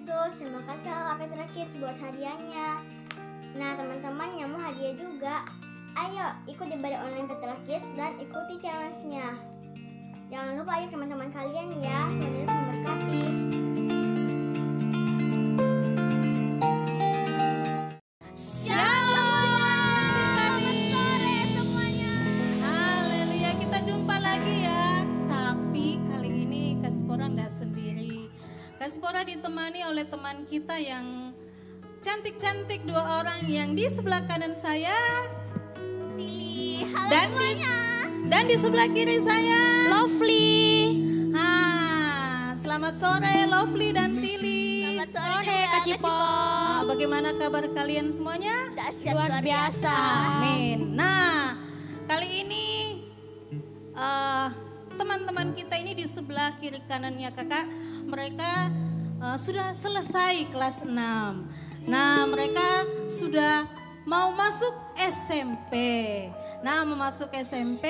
Yesus. Terima kasih Kakak Petra Kids buat hadiahnya. Nah teman-teman yang mau hadiah juga, ayo ikut ibadah online Petra Kids dan ikuti challenge-nya. Jangan lupa ayo teman-teman kalian ya. Tuhan Yesus memberkati. Shalom sore semuanya. Haleluya, kita jumpa lagi ya. Tapi kali ini Kasipora nggak sendiri. Kasipora ditemani oleh teman kita yang cantik-cantik, dua orang yang di sebelah kanan saya. Tili, halo Dan semuanya. Dan di sebelah kiri saya Lovely. Selamat sore Lovely dan Tili. Selamat sore Kak Cipo. Bagaimana kabar kalian semuanya? Dahsyat luar biasa. Amin. Nah, kali ini teman-teman kita ini di sebelah kiri kanannya kakak, mereka sudah selesai kelas 6. Nah, mereka sudah mau masuk SMP. Nah, mau masuk SMP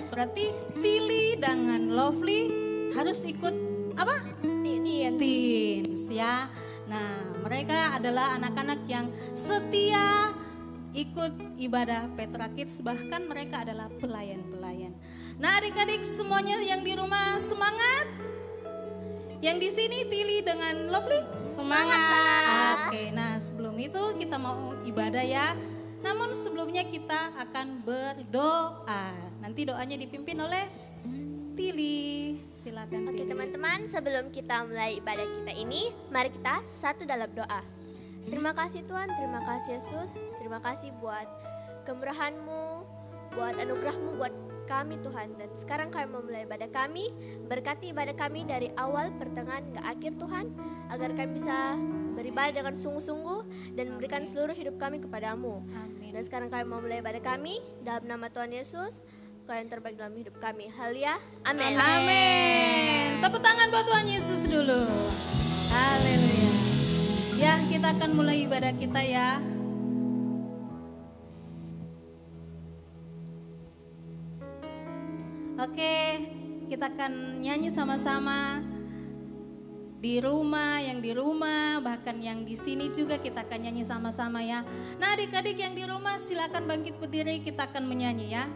berarti Tili dengan Lovely harus ikut apa? Teens ya. Nah, mereka adalah anak-anak yang setia ikut ibadah Petra Kids, bahkan mereka adalah pelayan-pelayan. Nah, adik-adik semuanya yang di rumah semangat? Yang di sini Tili dengan Lovely? Semangat. Oke, nah sebelum itu kita mau ibadah ya. Namun sebelumnya kita akan berdoa. Nanti doanya dipimpin oleh Tili. Silakan Oke Tili. teman-teman, sebelum kita mulai ibadah kita ini, mari kita satu dalam doa. Terima kasih Tuhan, terima kasih Yesus, terima kasih buat kemurahan-Mu, buat anugerah-Mu buat kami Tuhan. Dan sekarang kami mau mulai ibadah kami, berkati ibadah kami dari awal, pertengahan, ke akhir Tuhan, agar kami bisa beribadah dengan sungguh-sungguh dan memberikan seluruh hidup kami kepadamu. Amin. Dan sekarang kami mau mulai ibadah kami dalam nama Tuhan Yesus, Kau yang terbaik dalam hidup kami. Haleluya. Amin. Amin. Tepuk tangan buat Tuhan Yesus dulu. Haleluya. Ya, kita akan mulai ibadah kita ya. Oke, kita akan nyanyi sama-sama. Di rumah, yang di rumah, bahkan yang di sini juga kita akan nyanyi sama-sama ya. Nah, adik-adik yang di rumah silakan bangkit berdiri, kita akan menyanyi ya.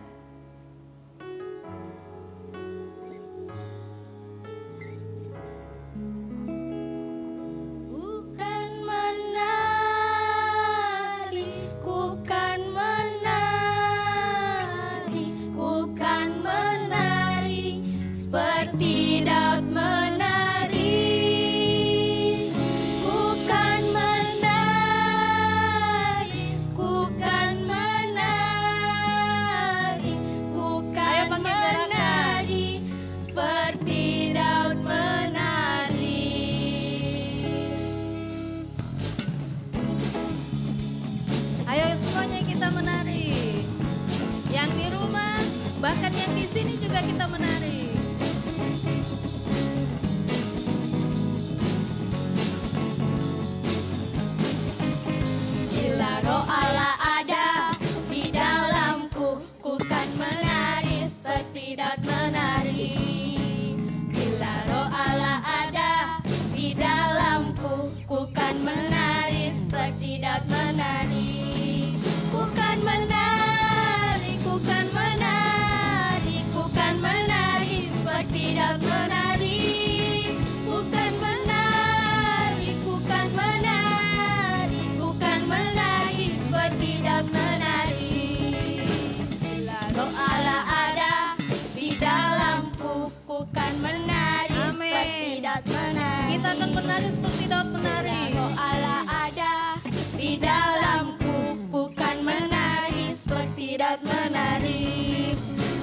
Seperti Daud menari, ku kan menari, ku kan menari, ku kan menari, seperti Daud menari. Ayo semuanya kita menari. Yang di rumah, bahkan yang di sini juga kita menari. Bila Roh Allah ada di dalamku, ku kan menari seperti Daud menari. Bila Roh Allah ada di dalamku, ku kan menari seperti Daud menari. Ku kan menari, ku kan menari, ku kan menari seperti Daud menari. Ku kan menari, ku kan menari, ku kan menari seperti Daud menari. Bila Roh Allah ada di dalamku, ku kan menari seperti Daud menari. Kita akan menari seperti Daud menari. Bila Roh Allah ada di dalamku, ku kan menari seperti Daud menari.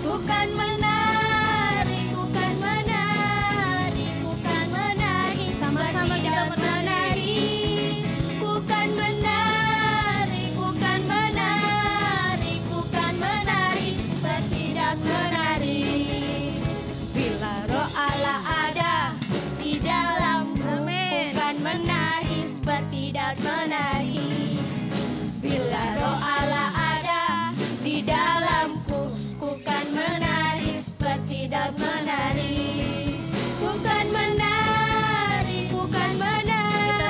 Ku kan menari, ku kan menari, ku kan menari Sama-sama seperti kita Daud menari. Ku kan menari, ku kan menari, ku kan menari seperti Daud menari. Bila Roh Allah ada di dalamku, ku kan menari seperti Daud menari. Bila Roh Allah ada di dalamku, ku kan menari seperti Daud menari. Ku kan menari, ku kan menari. Kita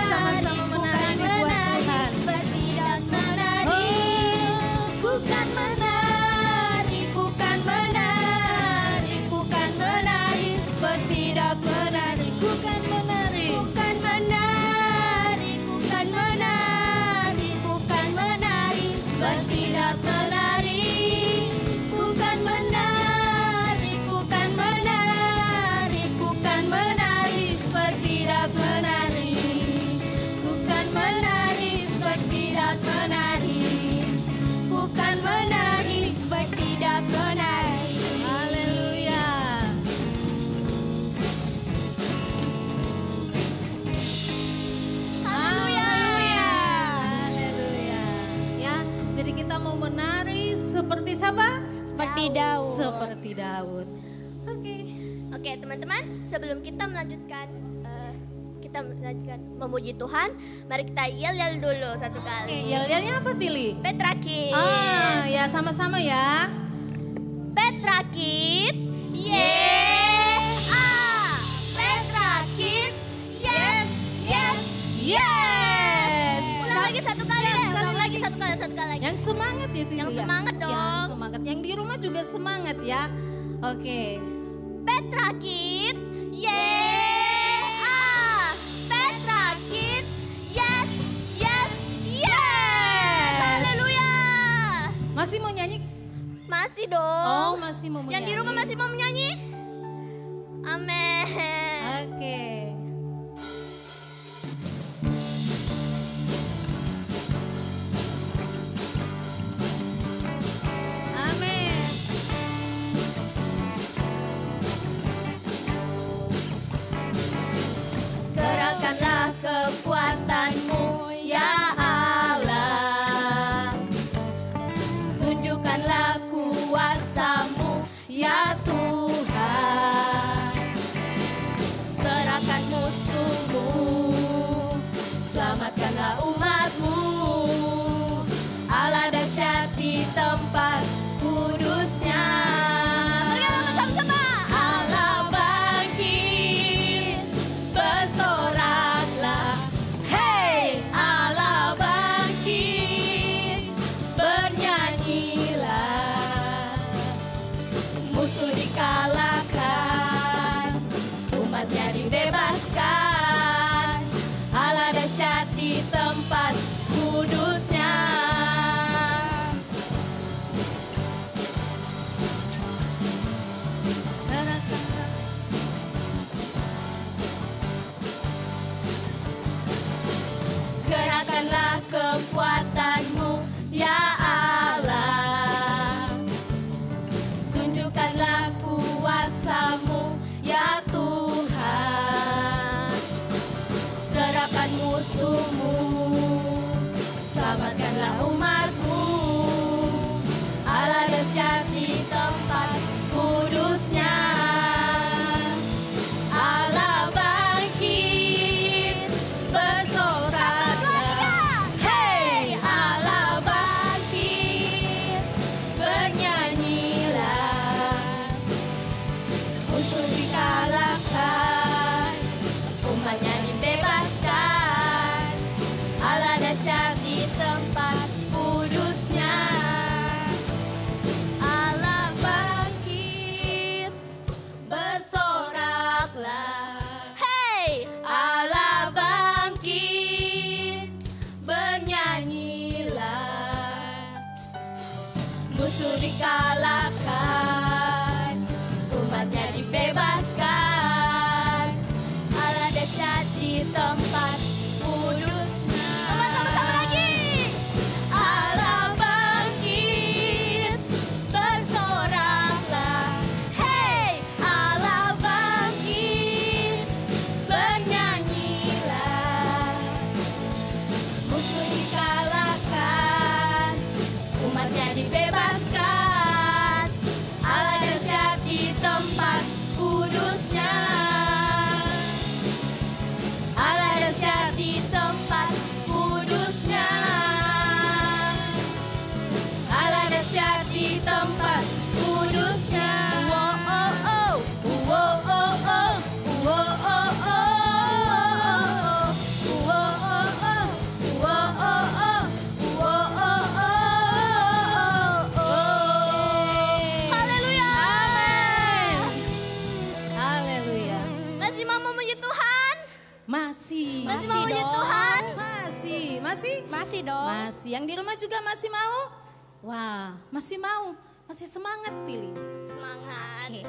mau menari seperti siapa? Seperti Daud. Seperti Daud. Oke. Oke teman-teman, sebelum kita melanjutkan memuji Tuhan, mari kita yel-yel dulu satu Oke, kali. yel-yelnya apa Tili? Petra Kids. Ya sama-sama ya. Petra Kids. Yeah. Petra Kids. Yes, yes, Yes. Ulang lagi satu kali deh. sekali Ulang lagi. satu kali lagi. Yang semangat ya Tili Yang ya? semangat dong. Yang semangat. Yang di rumah juga semangat ya. Oke. Petra Kids. Yeah. Petra Kids. Yes, yes, yes. Haleluya. Masih mau nyanyi? Masih dong. Oh, masih mau Yang menyanyi. di rumah masih mau menyanyi? Amin. Oke. Amin. Gerakkanlah kekuatanmu ya Allah. Tunjukkanlah kuasamu ya Tuhan. Serahkan musuhmu, selamatkanlah umatmu. Allah dahsyat di tempat kudusnya. Allah bangkit, bersoraklah. Hey, Allah bangkit, bernyanyilah. Musuh dikalahkan, umatnya dibebaskan. Allah dahsyat di tempat kudusnya. Gerakkanlah kekuatanmu ya Allah. Tunjukkanlah kuasamu ya Tuhan. Serahkan musuhmu, selamatkanlah umatmu. Allah dahsyat di tempat kudusnya. Allah bangkit, bersoraklah. Hey, Allah bangkit, bernyanyilah. Musuh dikalahkan, umatnya dibebaskan. Allah dahsyat di tempat kudusnya. Allah bangkit, bersoraklah. Hey, Allah bangkit, bernyanyilah. Musuh dikalahkan, umatnya dibebaskan. Allah dahsyat di tempat kudusnya. Sama-sama lagi. Allah bangkit, bersoraklah. Hey, Allah bangkit, bernyanyilah. Musuh dikalahkan, umatnya dibebaskan. Allah dahsyat di tempat kudusnya. Allah dahsyat di tempat kudusnya. Allah dahsyat di tempat kudusnya. Wow, oh, oh. Wow, oh, oh. Wow, oh, oh. Wow, oh, oh. Wow, oh, oh. Wow, oh, oh. Haleluya. Haleluya. Masih mau memuji Tuhan? Masih. Masih mau memuji dong. Tuhan? Masih. Masih? Masih dong. Masih. Yang di rumah juga masih mau? Wah, masih mau. Masih semangat Tili. Semangat. Oke.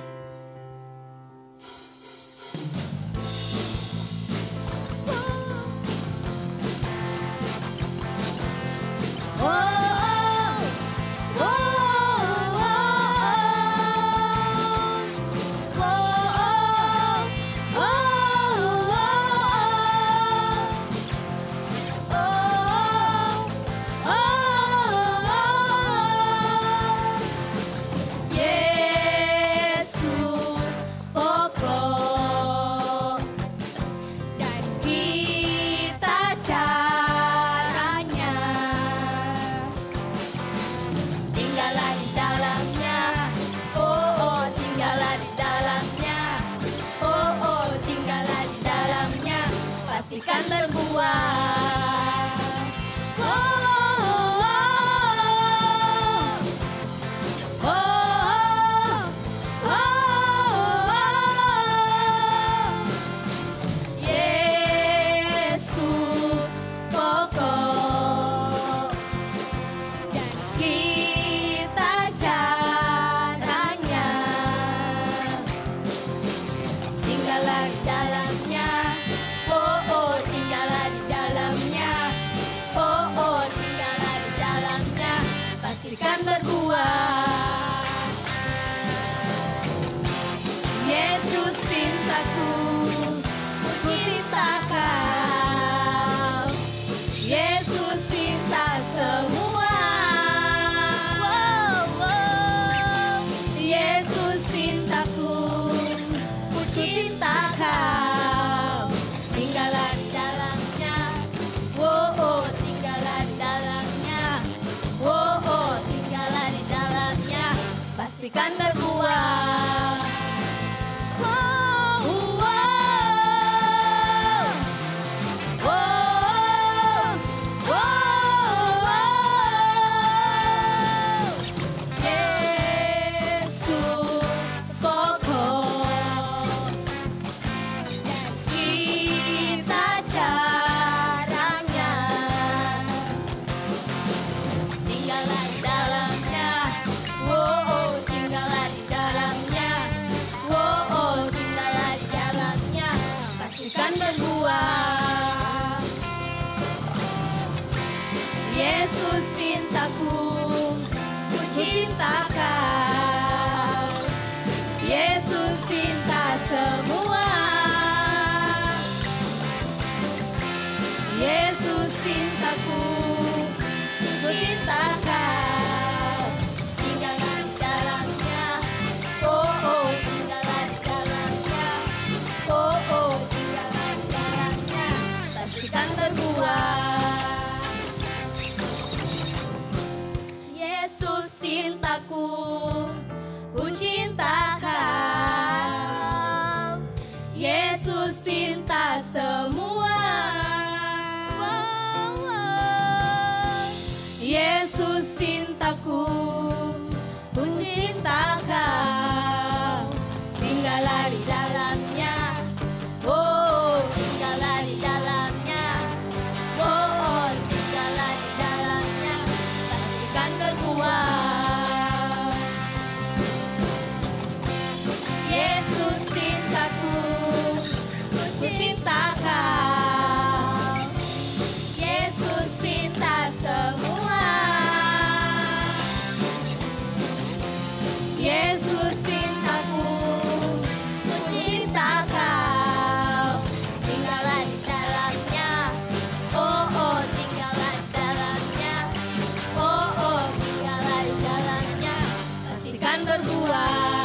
pastikan berbuah. Yesus cintaku, ku cintakan. Yesus cinta semua. Yesus cintaku, ku cintakan. Tinggallah di dalamnya, oh oh, tinggallah di dalamnya, oh oh, tinggallah di dalamnya. Pastikan berbuah. Yesus cintaku, ku cintakan. Yesus cinta semua. Yesus cintaku, ku cintakan. Tinggallah di dalamnya, oh, tinggallah di dalamnya, oh, tinggallah di dalamnya. Pastikan berbuah. Yesus cintaku, ku cintakan. Yesus cinta semua. Yesus cintaku, ku cintakan. Tinggallah di dalamnya, oh oh, tinggallah di dalamnya, oh oh, tinggallah di dalamnya. Pastikan berbuah.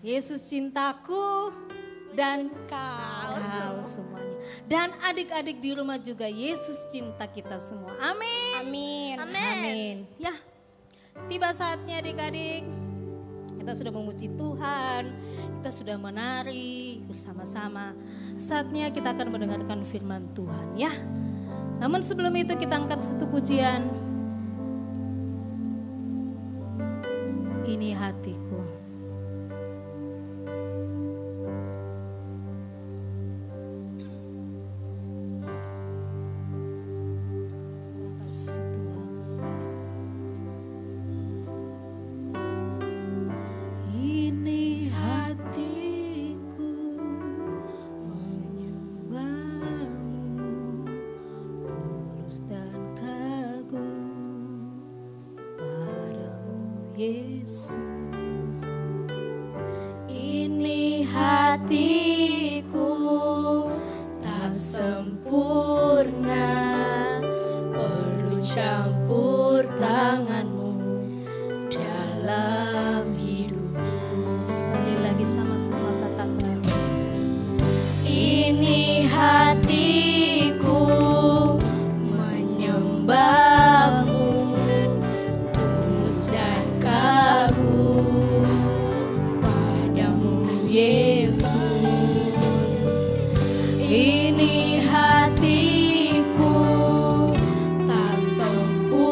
Yesus cintaku dan kau semuanya. Dan adik-adik di rumah juga Yesus cinta kita semua. Amin. Amin. Amin. Ya, tiba saatnya adik-adik. Kita sudah memuji Tuhan, kita sudah menari bersama-sama. Saatnya kita akan mendengarkan firman Tuhan ya. Namun sebelum itu kita angkat satu pujian. Ini hatiku. Ini hatiku menyembahmu, tulus dan kagum padamu Yesus. Ini hatiku tak sempurna, perlu campur tanganmu dalam hidupku. Sekali lagi sama-sama katakan. Ini hatiku menyembahmu, tulus dan kagum padamu Yesus. Ini hatiku tak sempurna,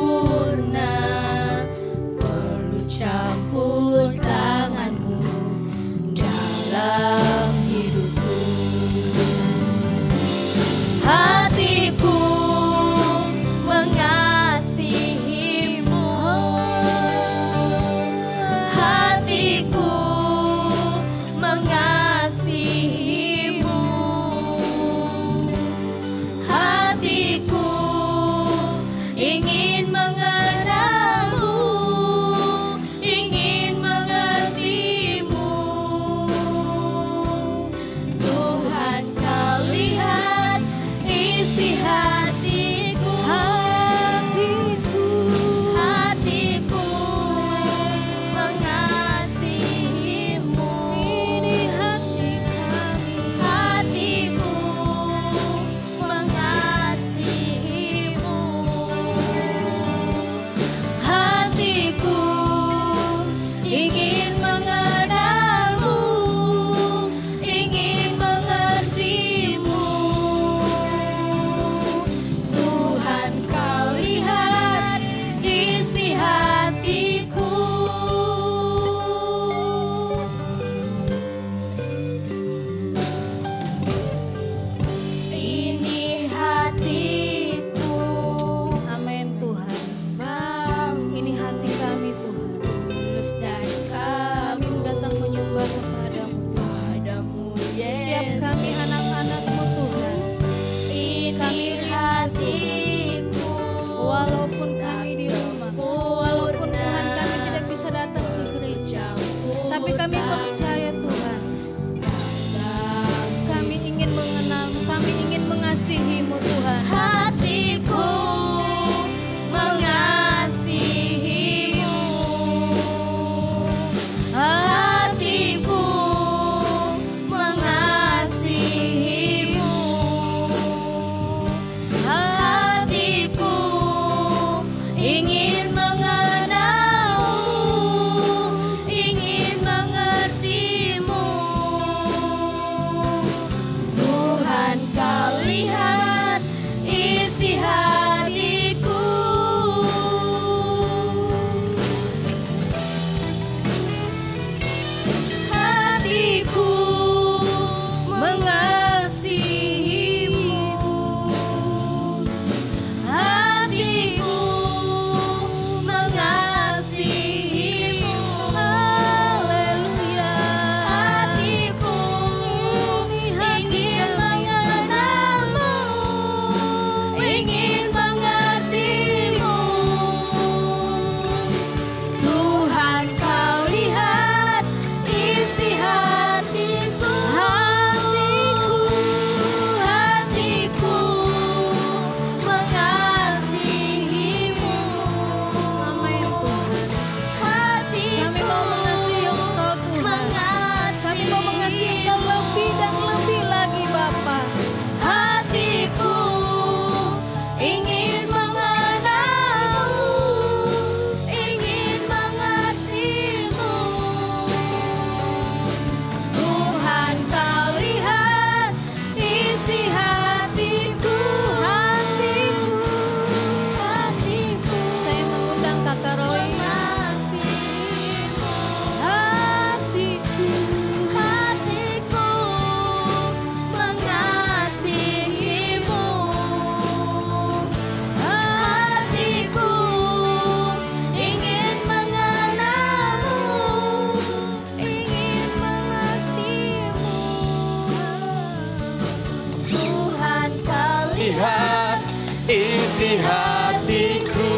isi hatiku.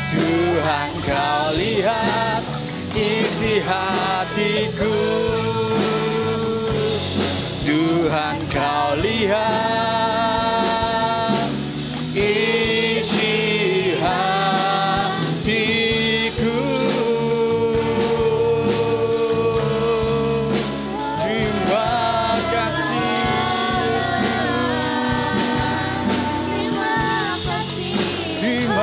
Tuhan kau lihat isi hatiku. Tuhan kau lihat isi hatiku. Terima kasih Yesus. Terima kasih Tuhan.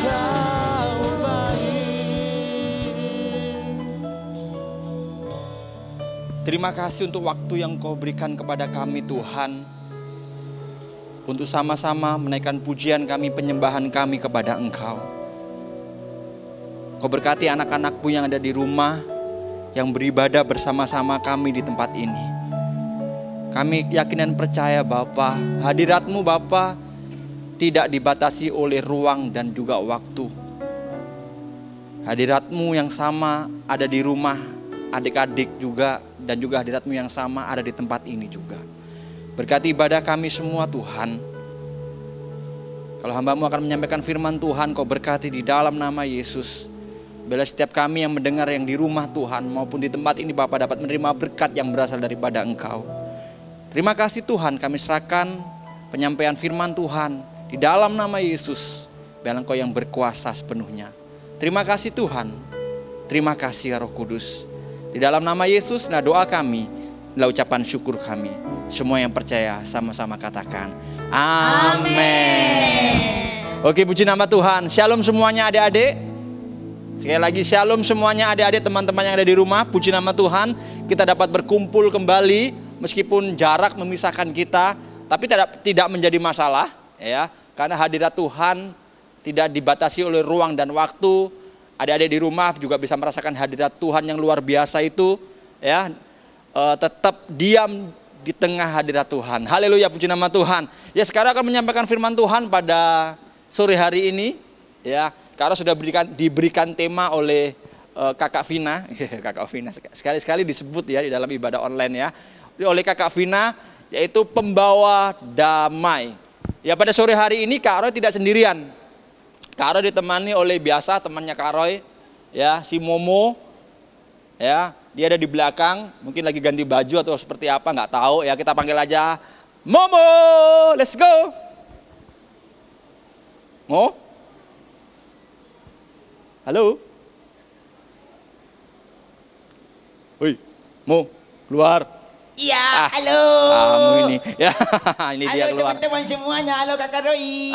Kau baik. Terima kasih untuk waktu yang Kau berikan kepada kami Tuhan, untuk sama-sama menaikkan pujian kami, penyembahan kami kepada Engkau. Kau berkati anak-anak-Mu yang ada di rumah, yang beribadah bersama-sama kami di tempat ini. Kami yakin dan percaya Bapa, hadirat-Mu Bapa tidak dibatasi oleh ruang dan juga waktu. Hadirat-Mu yang sama ada di rumah adik-adik juga, dan juga hadirat-Mu yang sama ada di tempat ini juga. Berkati ibadah kami semua Tuhan. Kalau hamba-Mu akan menyampaikan firman Tuhan, Kau berkati di dalam nama Yesus. Bila setiap kami yang mendengar yang di rumah Tuhan maupun di tempat ini Bapa dapat menerima berkat yang berasal daripada Engkau. Terima kasih Tuhan, kami serahkan penyampaian firman Tuhan di dalam nama Yesus. Biar Engkau yang berkuasa sepenuhnya. Terima kasih Tuhan. Terima kasih ya Roh Kudus. Di dalam nama Yesus, nah doa kami, adalah ucapan syukur kami. Semua yang percaya sama-sama katakan amin. Oke, puji nama Tuhan. Shalom semuanya adik-adik. Sekali lagi shalom semuanya adik-adik, teman-teman yang ada di rumah. Puji nama Tuhan, kita dapat berkumpul kembali meskipun jarak memisahkan kita, tapi tidak menjadi masalah ya, karena hadirat Tuhan tidak dibatasi oleh ruang dan waktu. Adik-adik di rumah juga bisa merasakan hadirat Tuhan yang luar biasa itu ya. Tetap diam di tengah hadirat Tuhan. Haleluya, puji nama Tuhan. Ya, sekarang akan menyampaikan firman Tuhan pada sore hari ini ya. Karena sudah diberikan tema oleh Kakak Vina. Kakak Vina sekali-sekali disebut ya di dalam ibadah online ya. Oleh Kakak Vina, yaitu pembawa damai. Ya, pada sore hari ini Kak Roy tidak sendirian. Kak Roy ditemani oleh biasa temannya Kak Roy ya, si Momo ya. Dia ada di belakang, mungkin lagi ganti baju atau seperti apa, nggak tahu ya. Kita panggil aja Momo, let's go. Mo, halo. Woi, Mo, keluar. Iya, halo. Kamu ini, ya, ini dia Halo keluar. teman-teman semuanya, halo Kakak Roy.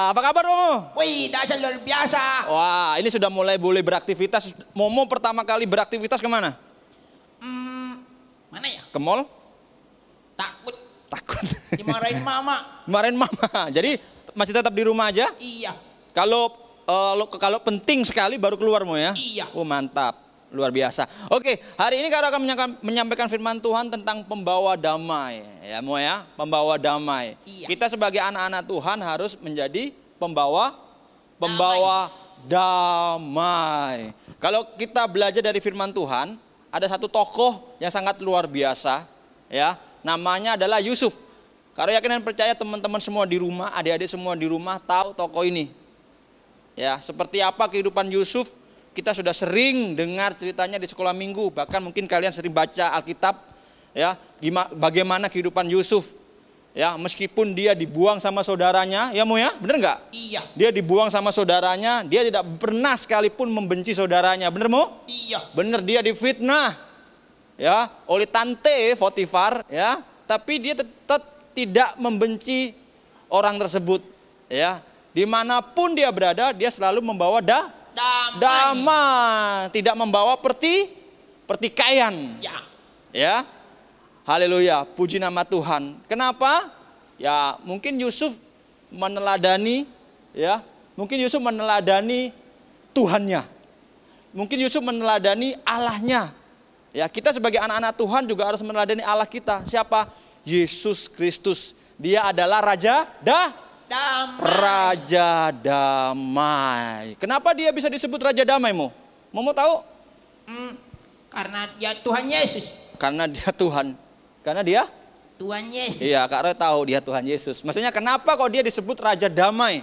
Apa kabar Momo? Wih, dasar luar biasa. Wah, ini sudah mulai boleh beraktivitas. Momo pertama kali beraktivitas kemana? Mana ya? Ke mall? Takut Takut. dimarahin mama. Kemarin mama. Jadi masih tetap di rumah aja? Iya, Kalau penting sekali baru keluar Mo ya? Iya. Oh, mantap. Luar biasa. Oke, hari ini Kak akan menyampaikan firman Tuhan tentang pembawa damai. Ya Mo ya, pembawa damai. Iya. Kita sebagai anak-anak Tuhan harus menjadi pembawa damai. Kalau kita belajar dari firman Tuhan, ada satu tokoh yang sangat luar biasa. Ya, namanya adalah Yusuf. Karena yakin dan percaya teman-teman semua di rumah, adik-adik semua di rumah tahu tokoh ini. Ya, seperti apa kehidupan Yusuf, kita sudah sering dengar ceritanya di sekolah minggu, bahkan mungkin kalian sering baca Alkitab, ya, bagaimana kehidupan Yusuf, ya, meskipun dia dibuang sama saudaranya, ya Mo ya, bener nggak? iya, Dia dibuang sama saudaranya, dia tidak pernah sekalipun membenci saudaranya, bener Mo? iya. Bener, dia difitnah, ya, oleh tante Potifar, ya, tapi dia tetap tidak membenci orang tersebut, ya. Dimanapun dia berada, dia selalu membawa damai, tidak membawa pertikaian. Ya, Ya, haleluya, puji nama Tuhan. Kenapa? Ya, mungkin Yusuf meneladani, ya, mungkin Yusuf meneladani Tuhannya, mungkin Yusuf meneladani Allahnya. Ya, kita sebagai anak-anak Tuhan juga harus meneladani Allah kita. Siapa? Yesus Kristus. Dia adalah Raja damai. Raja damai. Kenapa dia bisa disebut Raja Damai, Mo? Mau tahu? Karena dia Tuhan Yesus. Karena dia Tuhan. Karena dia? Tuhan Yesus. Iya, Kak Roy tahu dia Tuhan Yesus. Maksudnya kenapa kok dia disebut Raja Damai?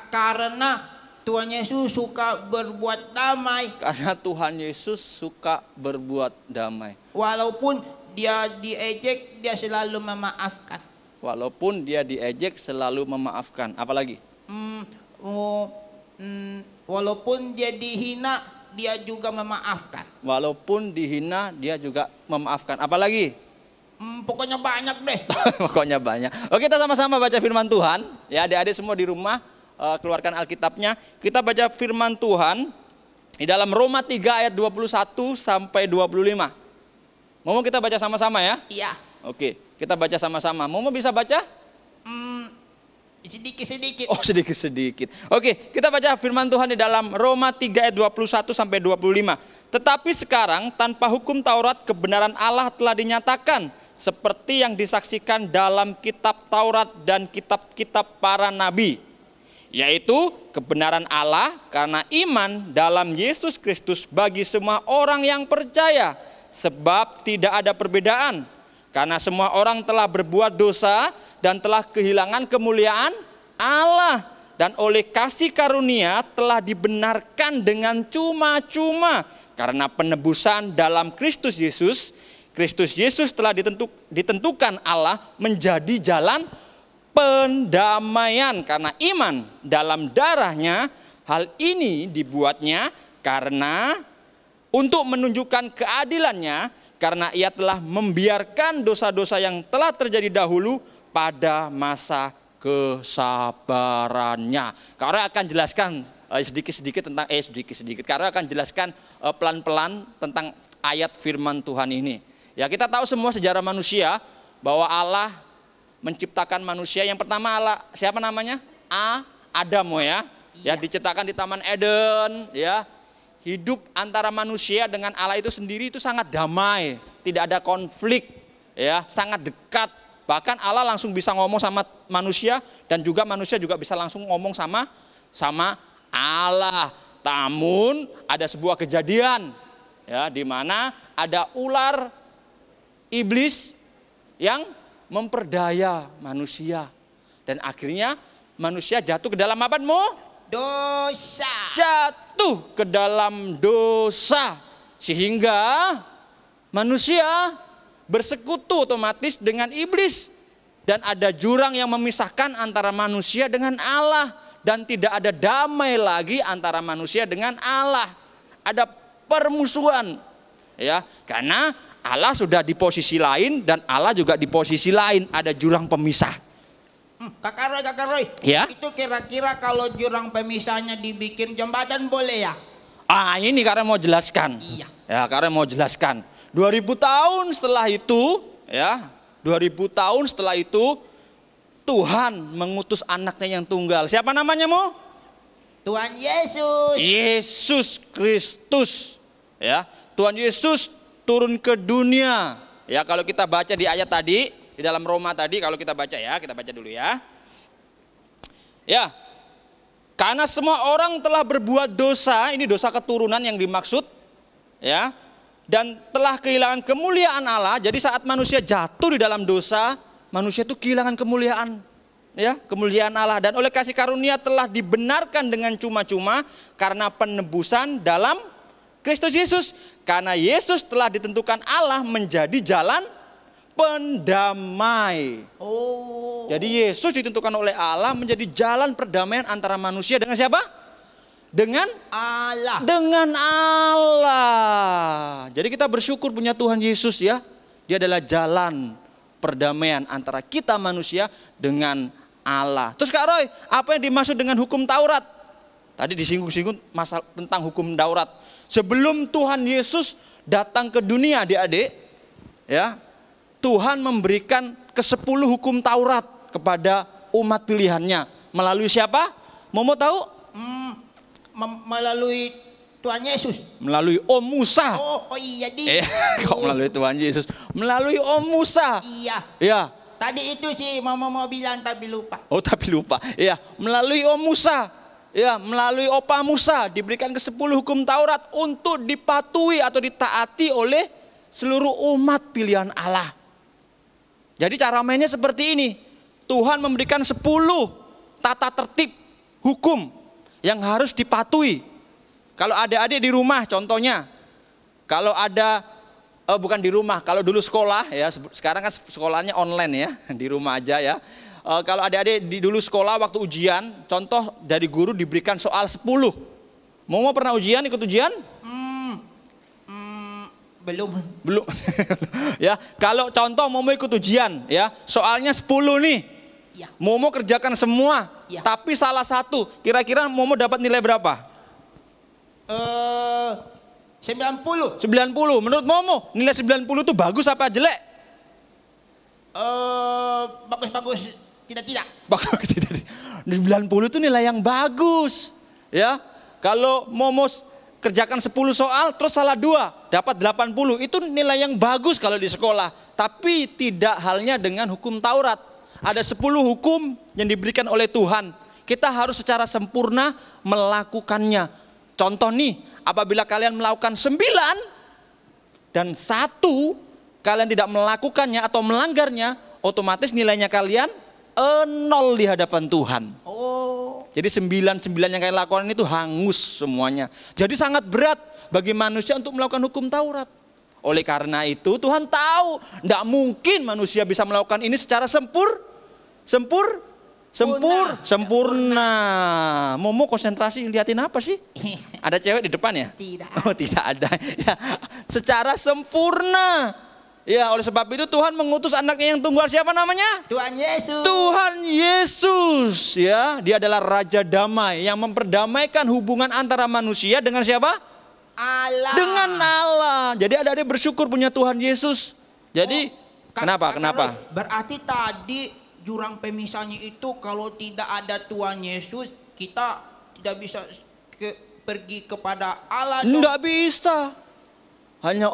Karena Tuhan Yesus suka berbuat damai. Karena Tuhan Yesus suka berbuat damai. Walaupun dia diejek, dia selalu memaafkan. Walaupun dia diejek, selalu memaafkan. Apalagi? Walaupun dia dihina, dia juga memaafkan. Walaupun dihina, dia juga memaafkan. Apalagi? Pokoknya banyak deh. Pokoknya banyak. Oke, kita sama-sama baca firman Tuhan. Ya, adik-adik semua di rumah, keluarkan Alkitabnya. Kita baca firman Tuhan di dalam Roma 3 ayat 21 sampai 25. Mau kita baca sama-sama ya? Iya. Oke, kita baca sama-sama. Mau bisa baca? Sedikit-sedikit. Oh, sedikit-sedikit. Oke, kita baca firman Tuhan di dalam Roma 3 ayat 21 sampai 25. Tetapi sekarang tanpa hukum Taurat kebenaran Allah telah dinyatakan seperti yang disaksikan dalam kitab Taurat dan kitab-kitab para nabi, yaitu kebenaran Allah karena iman dalam Yesus Kristus bagi semua orang yang percaya, sebab tidak ada perbedaan. Karena semua orang telah berbuat dosa dan telah kehilangan kemuliaan Allah. Dan oleh kasih karunia telah dibenarkan dengan cuma-cuma. Karena penebusan dalam Kristus Yesus. Kristus Yesus telah ditentukan Allah menjadi jalan pendamaian. Karena iman dalam darahnya, hal ini dibuatnya karena untuk menunjukkan keadilannya. Karena ia telah membiarkan dosa-dosa yang telah terjadi dahulu pada masa kesabarannya. Karena akan jelaskan sedikit-sedikit tentang Karena akan jelaskan pelan-pelan tentang ayat firman Tuhan ini. Ya, kita tahu semua sejarah manusia bahwa Allah menciptakan manusia. Yang pertama Allah, siapa namanya? Adam ya. Ya, diciptakan di Taman Eden, ya. Hidup antara manusia dengan Allah itu sendiri itu sangat damai, tidak ada konflik, ya, sangat dekat. Bahkan Allah langsung bisa ngomong sama manusia dan juga manusia juga bisa langsung ngomong sama Allah. Namun ada sebuah kejadian, ya, di mana ada ular iblis yang memperdaya manusia dan akhirnya manusia jatuh ke dalam apa, Mo? Dosa. Jatuh ke dalam dosa sehingga manusia bersekutu otomatis dengan iblis dan ada jurang yang memisahkan antara manusia dengan Allah dan tidak ada damai lagi antara manusia dengan Allah. Ada permusuhan, ya, karena Allah sudah di posisi lain dan Allah juga di posisi lain, ada jurang pemisah. Kakak Roy, Ya? Itu kira-kira kalau jurang pemisahnya dibikin jembatan boleh ya? Ini karena mau jelaskan. Iya. Ya, karena mau jelaskan. 2000 tahun setelah itu, ya, 2000 tahun setelah itu Tuhan mengutus anaknya yang tunggal. Siapa namanya, Mo? Tuhan Yesus. Yesus Kristus. Ya, Tuhan Yesus turun ke dunia. Ya, kalau kita baca di ayat tadi, di dalam Roma tadi, kalau kita baca ya, kita baca dulu ya. Ya, karena semua orang telah berbuat dosa, ini dosa keturunan yang dimaksud, ya, dan telah kehilangan kemuliaan Allah. Jadi saat manusia jatuh di dalam dosa, manusia itu kehilangan kemuliaan, ya, kemuliaan Allah. Dan oleh kasih karunia telah dibenarkan dengan cuma-cuma karena penebusan dalam Kristus Yesus. Karena Yesus telah ditentukan Allah menjadi jalan pendamai. Oh. Jadi Yesus ditentukan oleh Allah menjadi jalan perdamaian antara manusia dengan siapa? Dengan Allah. Dengan Allah. Jadi kita bersyukur punya Tuhan Yesus ya. Dia adalah jalan perdamaian antara kita manusia dengan Allah. Terus Kak Roy, apa yang dimaksud dengan hukum Taurat? Tadi disinggung-singgung masalah tentang hukum Taurat. Sebelum Tuhan Yesus datang ke dunia, adik-adik, ya, Tuhan memberikan ke-10 hukum Taurat kepada umat pilihannya. Melalui siapa? Mau tahu? Melalui Tuhan Yesus. Melalui Om Musa. Oh iya Kok melalui Tuhan Yesus? Melalui Om Musa. Iya. Ya, Tadi itu sih mau bilang tapi lupa. Oh, tapi lupa. Ya, melalui Om Musa. Ya, melalui Opa Musa diberikan ke-10 hukum Taurat untuk dipatuhi atau ditaati oleh seluruh umat pilihan Allah. Jadi cara mainnya seperti ini. Tuhan memberikan 10 tata tertib hukum yang harus dipatuhi. Kalau adik-adik di rumah contohnya, kalau ada bukan di rumah, kalau dulu sekolah ya, sekarang kan sekolahnya online ya, di rumah aja ya. Kalau adik-adik di dulu sekolah waktu ujian, contoh dari guru diberikan soal 10. Mau pernah ujian, ikut ujian? Belum. Ya, kalau contoh mau ikut ujian ya, soalnya 10 nih. Ya. Mau kerjakan semua, ya. Tapi salah satu. Kira-kira Momo dapat nilai berapa? 90. Menurut Momo, nilai 90 itu bagus apa jelek? Bagus. Tidak. Bagus tidak. 90 itu nilai yang bagus. Ya. Kalau Momo kerjakan 10 soal terus salah 2, dapat 80. Itu nilai yang bagus kalau di sekolah. Tapi tidak halnya dengan hukum Taurat. Ada 10 hukum yang diberikan oleh Tuhan. Kita harus secara sempurna melakukannya. Contoh nih, apabila kalian melakukan 9 dan 1 kalian tidak melakukannya atau melanggarnya, otomatis nilainya kalian 0 di hadapan Tuhan. Oh. Jadi 9 yang kalian lakukan itu hangus semuanya. Jadi sangat berat bagi manusia untuk melakukan hukum Taurat. Oleh karena itu Tuhan tahu tidak mungkin manusia bisa melakukan ini secara sempurna. Momo konsentrasi liatin apa sih? Ada cewek di depan ya? Tidak. Oh, tidak ada. Ya, secara sempurna. Ya, oleh sebab itu Tuhan mengutus anaknya yang tunggal, siapa namanya? Tuhan Yesus. Tuhan Yesus, ya. Dia adalah Raja Damai yang memperdamaikan hubungan antara manusia dengan siapa? Allah. Dengan Allah. Jadi adik-adik bersyukur punya Tuhan Yesus. Jadi kenapa? Berarti tadi jurang pemisahnya itu kalau tidak ada Tuhan Yesus kita tidak bisa pergi kepada Allah. Enggak bisa. Hanya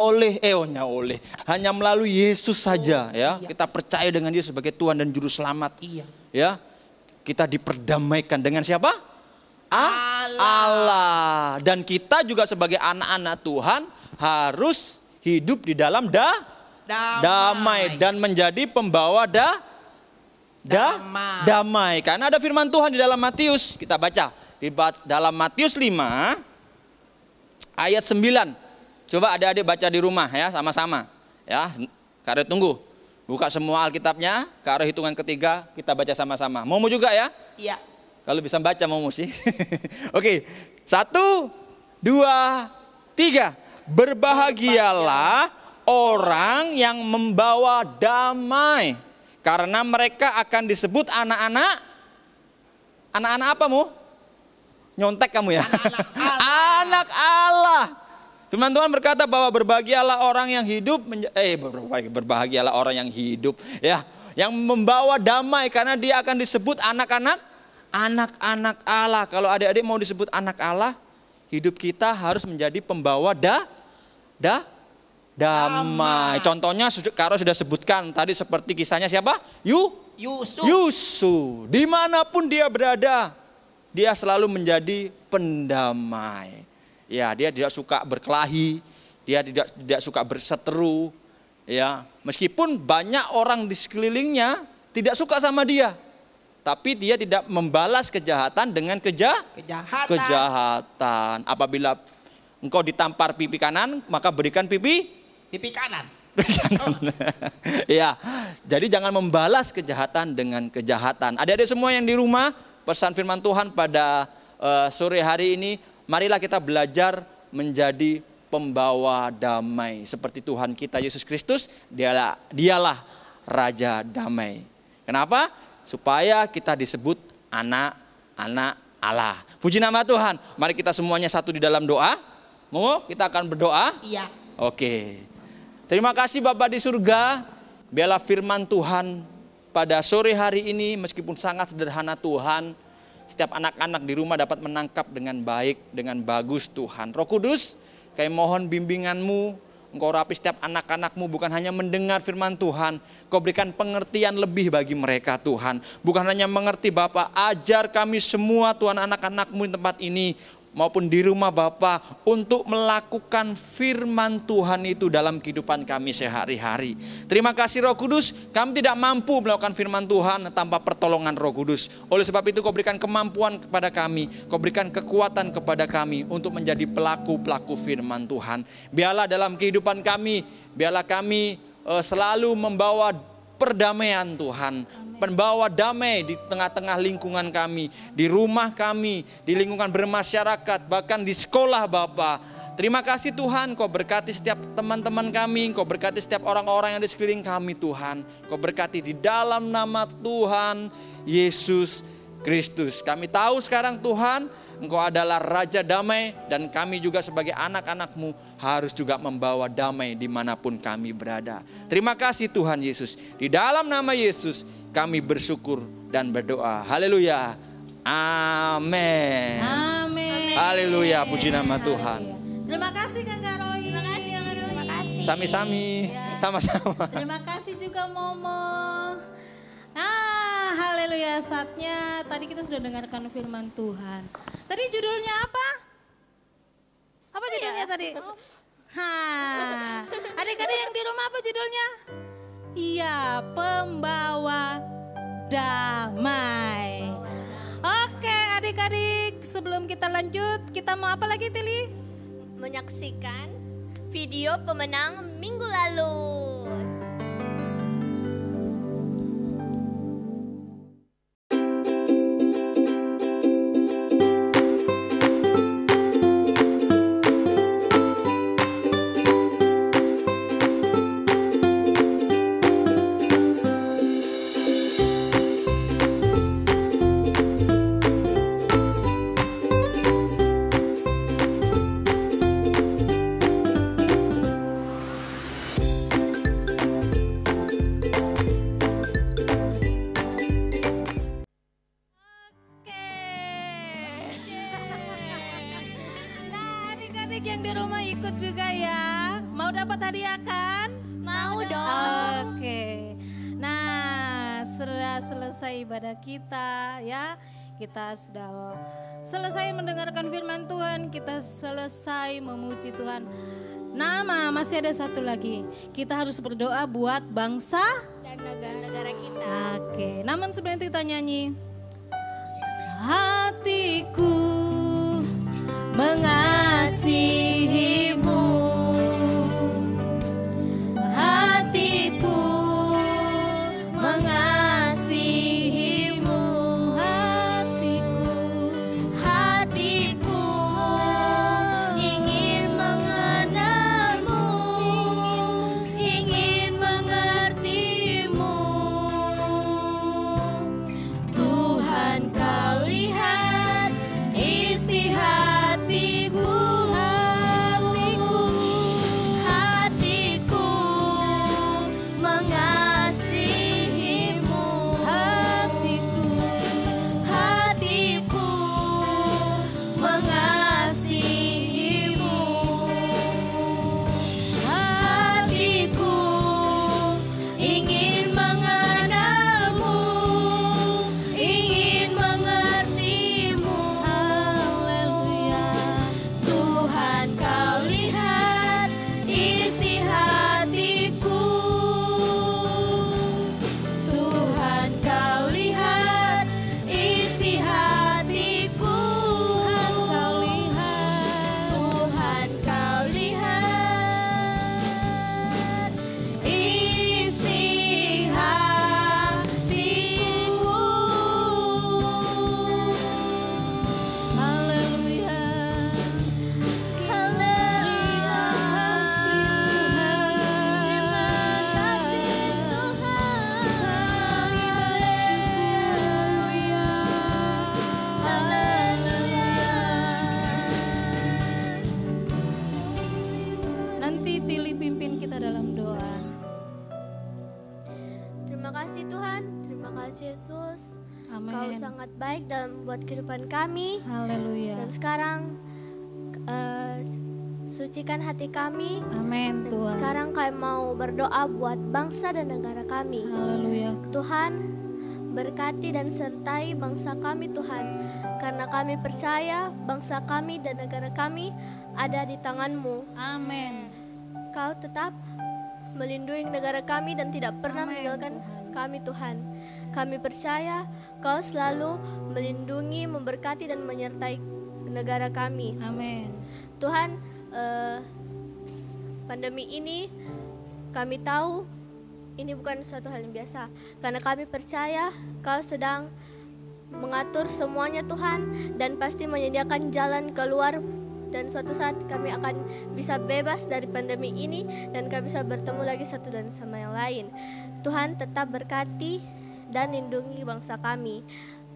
melalui Yesus saja ya. Iya. Kita percaya dengan Yesus sebagai Tuhan dan juru selamat. Iya. Ya. Kita diperdamaikan dengan siapa? Allah. Dan kita juga sebagai anak-anak Tuhan harus hidup di dalam damai dan menjadi pembawa damai. Karena ada firman Tuhan di dalam Matius. Kita baca di dalam Matius 5 ayat 9. Coba adik-adik baca di rumah ya sama-sama. Ya, Kak tunggu. Buka semua Alkitabnya, ke arah hitungan ketiga kita baca sama-sama. Momo juga ya? Iya. Kalau bisa baca Momo sih. Oke, 1, 2, 3. Berbahagialah orang yang membawa damai, karena mereka akan disebut anak-anak apa Mo? Nyontek kamu ya? Anak Allah. Firman Tuhan berkata bahwa berbahagialah orang yang hidup, berbahagialah orang yang hidup, ya, yang membawa damai, karena dia akan disebut anak-anak Allah. Kalau adik-adik mau disebut anak Allah, hidup kita harus menjadi pembawa damai. Contohnya Karo sudah sebutkan tadi seperti kisahnya siapa? Yusuf. Dimanapun dia berada, dia selalu menjadi pendamai. Ya, dia tidak suka berkelahi, dia tidak suka berseteru. Ya, meskipun banyak orang di sekelilingnya tidak suka sama dia, tapi dia tidak membalas kejahatan dengan kejahatan. Apabila engkau ditampar pipi kanan, maka berikan pipi kanan. Ya, jadi jangan membalas kejahatan dengan kejahatan. Adik-adik semua yang di rumah, pesan firman Tuhan pada sore hari ini, marilah kita belajar menjadi pembawa damai seperti Tuhan kita Yesus Kristus. Dialah Raja Damai. Kenapa? Supaya kita disebut anak-anak Allah. Puji nama Tuhan. Mari kita semuanya satu di dalam doa. Mau kita akan berdoa? Iya. Oke. Terima kasih Bapa di surga. Biarlah firman Tuhan pada sore hari ini meskipun sangat sederhana Tuhan, setiap anak-anak di rumah dapat menangkap dengan baik, dengan bagus Tuhan. Roh Kudus, kami mohon bimbingan-Mu, Engkau urapi setiap anak-anak-Mu bukan hanya mendengar firman Tuhan. Kau berikan pengertian lebih bagi mereka Tuhan. Bukan hanya mengerti Bapa, ajar kami semua Tuhan anak-anak-Mu di tempat ini maupun di rumah Bapa untuk melakukan firman Tuhan itu dalam kehidupan kami sehari-hari. Terima kasih Roh Kudus, kami tidak mampu melakukan firman Tuhan tanpa pertolongan Roh Kudus. Oleh sebab itu Kau berikan kemampuan kepada kami, Kau berikan kekuatan kepada kami untuk menjadi pelaku-pelaku firman Tuhan. Biarlah dalam kehidupan kami, biarlah kami selalu membawa perdamaian Tuhan, pembawa damai di tengah-tengah lingkungan kami, di rumah kami, di lingkungan bermasyarakat, bahkan di sekolah Bapa. Terima kasih Tuhan, Kau berkati setiap teman-teman kami, Kau berkati setiap orang-orang yang di sekeliling kami Tuhan. Kau berkati di dalam nama Tuhan Yesus Kristus. Kami tahu sekarang Tuhan, Engkau adalah Raja Damai dan kami juga sebagai anak-anak-Mu harus juga membawa damai dimanapun kami berada. Terima kasih Tuhan Yesus. Di dalam nama Yesus kami bersyukur dan berdoa. Haleluya. Amin. Amin. Haleluya, puji nama Tuhan. Terima kasih Kakak Roy. Terima kasih. Sami-sami, sama-sama. Terima kasih juga Momo. Haleluya, saatnya tadi kita sudah dengarkan firman Tuhan. Tadi judulnya apa? Apa judulnya tadi? Adik-adik yang di rumah apa judulnya? Iya, pembawa damai. Oke adik-adik, sebelum kita lanjut, kita mau apa lagi Tili? Menyaksikan video pemenang minggu lalu. Yang di rumah ikut juga ya. Mau dapat hadiah kan? Mau dong. Oke. Nah, sudah selesai ibadah kita ya. Kita sudah selesai mendengarkan firman Tuhan, kita selesai memuji Tuhan. Masih ada satu lagi. Kita harus berdoa buat bangsa Dan negara kita. Oke, namun sebelum itu kita nyanyi. Hatiku mengasihimu, hatiku mengasihimu, Hatiku ingin mengenalmu, ingin mengertimu. Tuhan kau lihat isi hatiku, hatiku mengasihimu, hatiku mengasihimu, hatiku ingin mengenalmu, ingin mengertimu. Haleluya. Tuhan kau lihat isi hatiku, Tuhan kau lihat isi hatiku, Tuhan kau lihat isi hatiku. haleluya. Nanti Tili pimpin kita dalam doa. Terima kasih Tuhan, terima kasih Yesus. Kau Amin. sangat baik dalam membuat kehidupan kami. Haleluya. Dan sekarang Sucikan hati kami. Amin Dan Tuhan. sekarang kami mau berdoa buat bangsa dan negara kami. Haleluya. Tuhan, berkati dan sertai bangsa kami Tuhan. Karena kami percaya bangsa kami dan negara kami ada di tangan-Mu. Amin. Kau tetap melindungi negara kami dan tidak pernah Amin, meninggalkan kami Tuhan. Kami percaya Kau selalu melindungi, memberkati dan menyertai negara kami. Amin. Tuhan, pandemi ini kami tahu ini bukan suatu hal yang biasa. Karena kami percaya Kau sedang mengatur semuanya Tuhan, dan pasti menyediakan jalan keluar, dan suatu saat kami akan bisa bebas dari pandemi ini dan kami bisa bertemu lagi satu dan sama yang lain. Tuhan tetap berkati dan lindungi bangsa kami.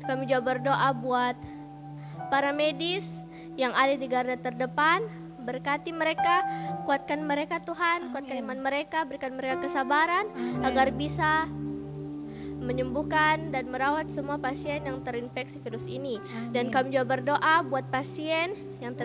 Kami juga berdoa buat para medis yang ada di garda terdepan. Berkati mereka, kuatkan mereka Tuhan, kuatkan iman mereka, berikan mereka kesabaran agar bisa menyembuhkan dan merawat semua pasien yang terinfeksi virus ini. Dan kami juga berdoa buat pasien yang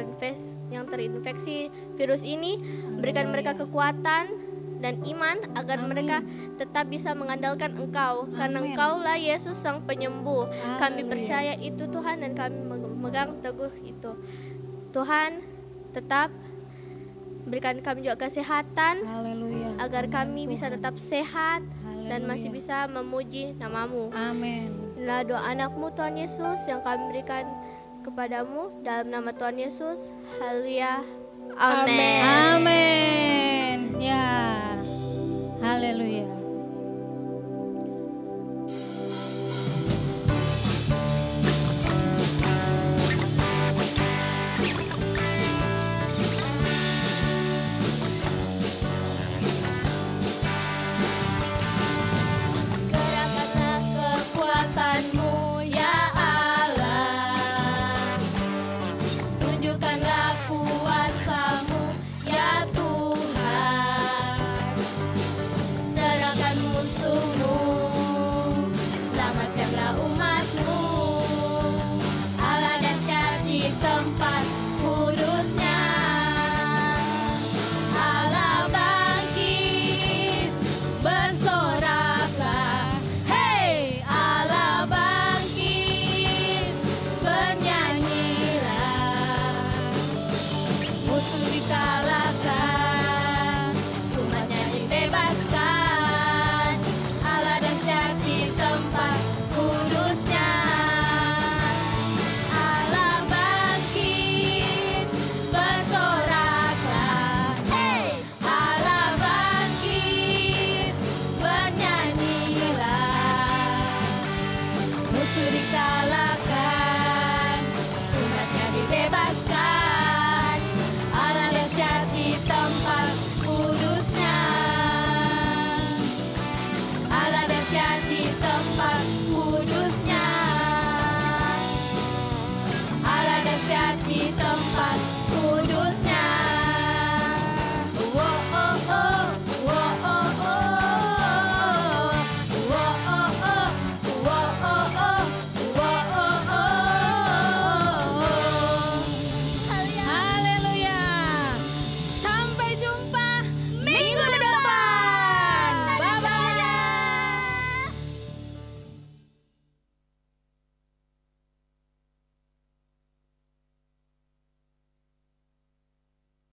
terinfeksi virus ini, berikan mereka kekuatan dan iman agar mereka tetap bisa mengandalkan Engkau, karena Engkaulah Yesus Sang Penyembuh. Kami percaya itu Tuhan, dan kami memegang teguh itu. Tuhan, tetap berikan kami juga kesehatan. Haleluya. Agar kami bisa tetap sehat dan Haleluya. masih bisa memuji nama-Mu. Amin. Inilah doa anak-Mu Tuhan Yesus yang kami berikan kepadamu dalam nama Tuhan Yesus. Haleluya. Amin. Amin. Ya. Haleluya. Gerakkanlah kekuatan-Mu ya Allah. Tunjukkanlah kuasa-Mu ya Tuhan. Serahkan musuh-Mu, selamatkanlah umat-Mu. Allah dahsyat di tempat